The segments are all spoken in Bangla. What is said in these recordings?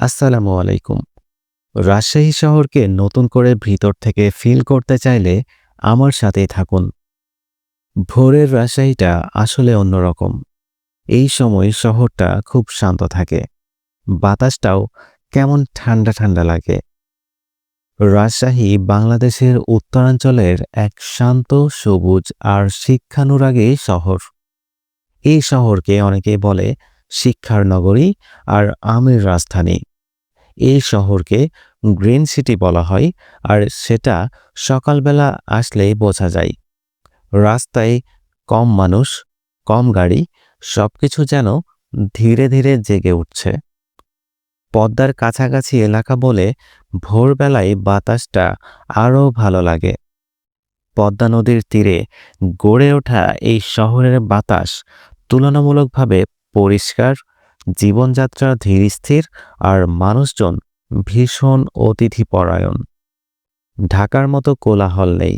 আসসালামু আলাইকুম। রাজশাহী শহরকে নতুন করে ভিতর থেকে ফিল করতে চাইলে আমার সাথেই থাকুন। ভোরের রাজশাহীটা আসলে অন্যরকম। এই সময় শহরটা খুব শান্ত থাকে, বাতাসটাও কেমন ঠান্ডা ঠান্ডা লাগে। রাজশাহী বাংলাদেশের উত্তরাঞ্চলের এক শান্ত, সবুজ আর শিক্ষানুরাগী শহর। এই শহরকে অনেকেই বলে শিক্ষার নগরী আর আমের রাজধানী। এই শহরকে গ্রিন সিটি বলা হয়, আর সেটা সকালবেলা আসলেই বোঝা যায়। রাস্তায় কম মানুষ, কম গাড়ি, সবকিছু যেন ধীরে ধীরে জেগে উঠছে। পদ্মার কাছাকাছি এলাকা বলে ভোরবেলায় বাতাসটা আরও ভালো লাগে। পদ্মা নদীর তীরে গড়ে ওঠা এই শহরের বাতাস তুলনামূলকভাবে পরিষ্কার, জীবনযাত্রা ধীরস্থির, আর মানুষজন ভীষণ অতিথিপরায়ণ। ঢাকার মতো কোলাহল নেই,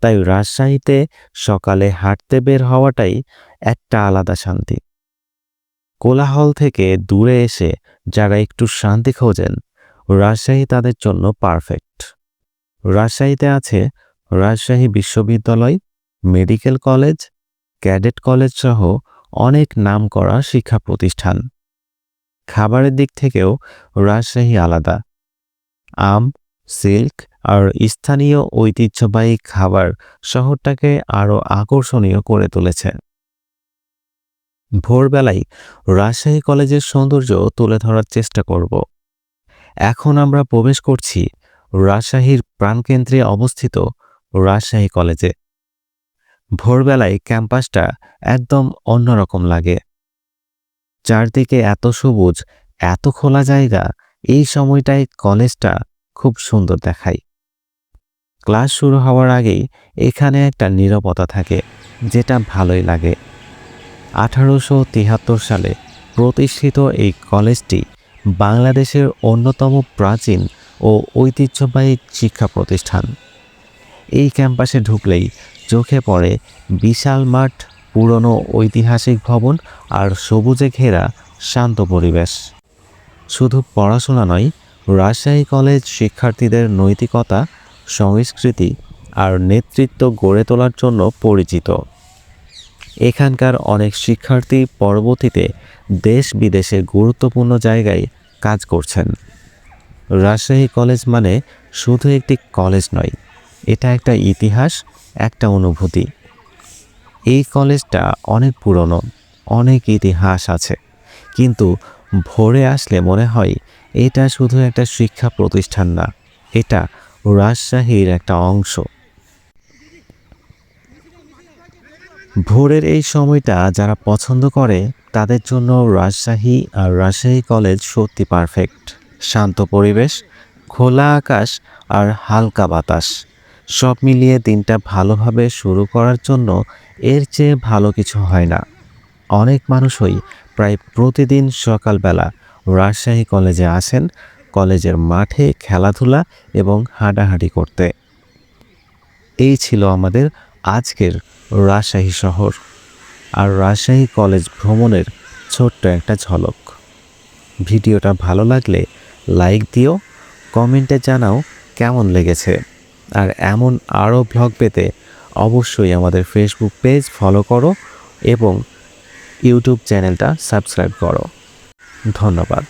তাই রাজশাহীতে সকালে হাঁটতে বের হওয়াটাই একটা আলাদা শান্তি। কোলাহল থেকে দূরে এসে যারা একটু শান্তি খোঁজেন, রাজশাহী তাদের জন্য পারফেক্ট। রাজশাহীতে আছে রাজশাহী বিশ্ববিদ্যালয়, মেডিকেল কলেজ, ক্যাডেট কলেজ সহ অনেক নামকরা শিক্ষা প্রতিষ্ঠান। খাবারের দিক থেকেও রাজশাহী আলাদা। আম, সিল্ক আর স্থানীয় ঐতিহ্যবাহী খাবার শহরটাকে আরও আকর্ষণীয় করে তুলেছে। ভোরবেলায় রাজশাহী কলেজের সৌন্দর্য তুলে ধরার চেষ্টা করব। এখন আমরা প্রবেশ করছি রাজশাহীর প্রাণকেন্দ্রে অবস্থিত রাজশাহী কলেজে। ভোরবেলায় ক্যাম্পাসটা একদম অন্যরকম লাগে। চারদিকে এত সবুজ, এত খোলা জায়গা, এই সময়টায় কলেজটা খুব সুন্দর দেখায়। ক্লাস শুরু হওয়ার আগেই এখানে একটা নীরবতা থাকে, যেটা ভালোই লাগে। 1873 সালে প্রতিষ্ঠিত এই কলেজটি বাংলাদেশের অন্যতম প্রাচীন ও ঐতিহ্যবাহী শিক্ষা প্রতিষ্ঠান। এই ক্যাম্পাসে ঢুকলেই চোখে পড়ে বিশাল মাঠ, পুরনো ঐতিহাসিক ভবন আর সবুজে ঘেরা শান্ত পরিবেশ। শুধু পড়াশোনা নয়, রাজশাহী কলেজ শিক্ষার্থীদের নৈতিকতা, সংস্কৃতি আর নেতৃত্ব গড়ে তোলার জন্য পরিচিত। এখানকার অনেক শিক্ষার্থী পরবর্তীতে দেশ বিদেশে গুরুত্বপূর্ণ জায়গায় কাজ করছেন। রাজশাহী কলেজ মানে শুধু একটি কলেজ নয়, এটা একটা ইতিহাস, একটা অনুভূতি। এই কলেজটা অনেক পুরনো, অনেক ইতিহাস আছে, কিন্তু ভোরে আসলে মনে হয় এটা শুধু একটা শিক্ষা প্রতিষ্ঠান না, এটা রাজশাহীর একটা অংশ। ভোরের এই সময়টা যারা পছন্দ করে তাদের জন্য রাজশাহী আর রাজশাহী কলেজ সত্যি পারফেক্ট। শান্ত পরিবেশ, খোলা আকাশ আর হালকা বাতাস, সব মিলিয়ে দিনটা ভালোভাবে শুরু করার জন্য এর চেয়ে ভালো কিছু হয় না। অনেক মানুষই প্রায় প্রতিদিন সকালবেলা রাজশাহী কলেজে আসেন, কলেজের মাঠে খেলাধুলা এবং হাঁটাহাঁটি করতে। এই ছিল আমাদের আজকের রাজশাহী শহর আর রাজশাহী কলেজ ভ্রমণের ছোট্ট একটা ঝলক। ভিডিওটা ভালো লাগলে লাইক দিও, কমেন্টে জানাও কেমন লেগেছে। আর এমন আরও ব্লগ পেতে অবশ্যই আমাদের ফেসবুক পেজ ফলো করো এবং ইউটিউব চ্যানেলটা সাবস্ক্রাইব করো। ধন্যবাদ।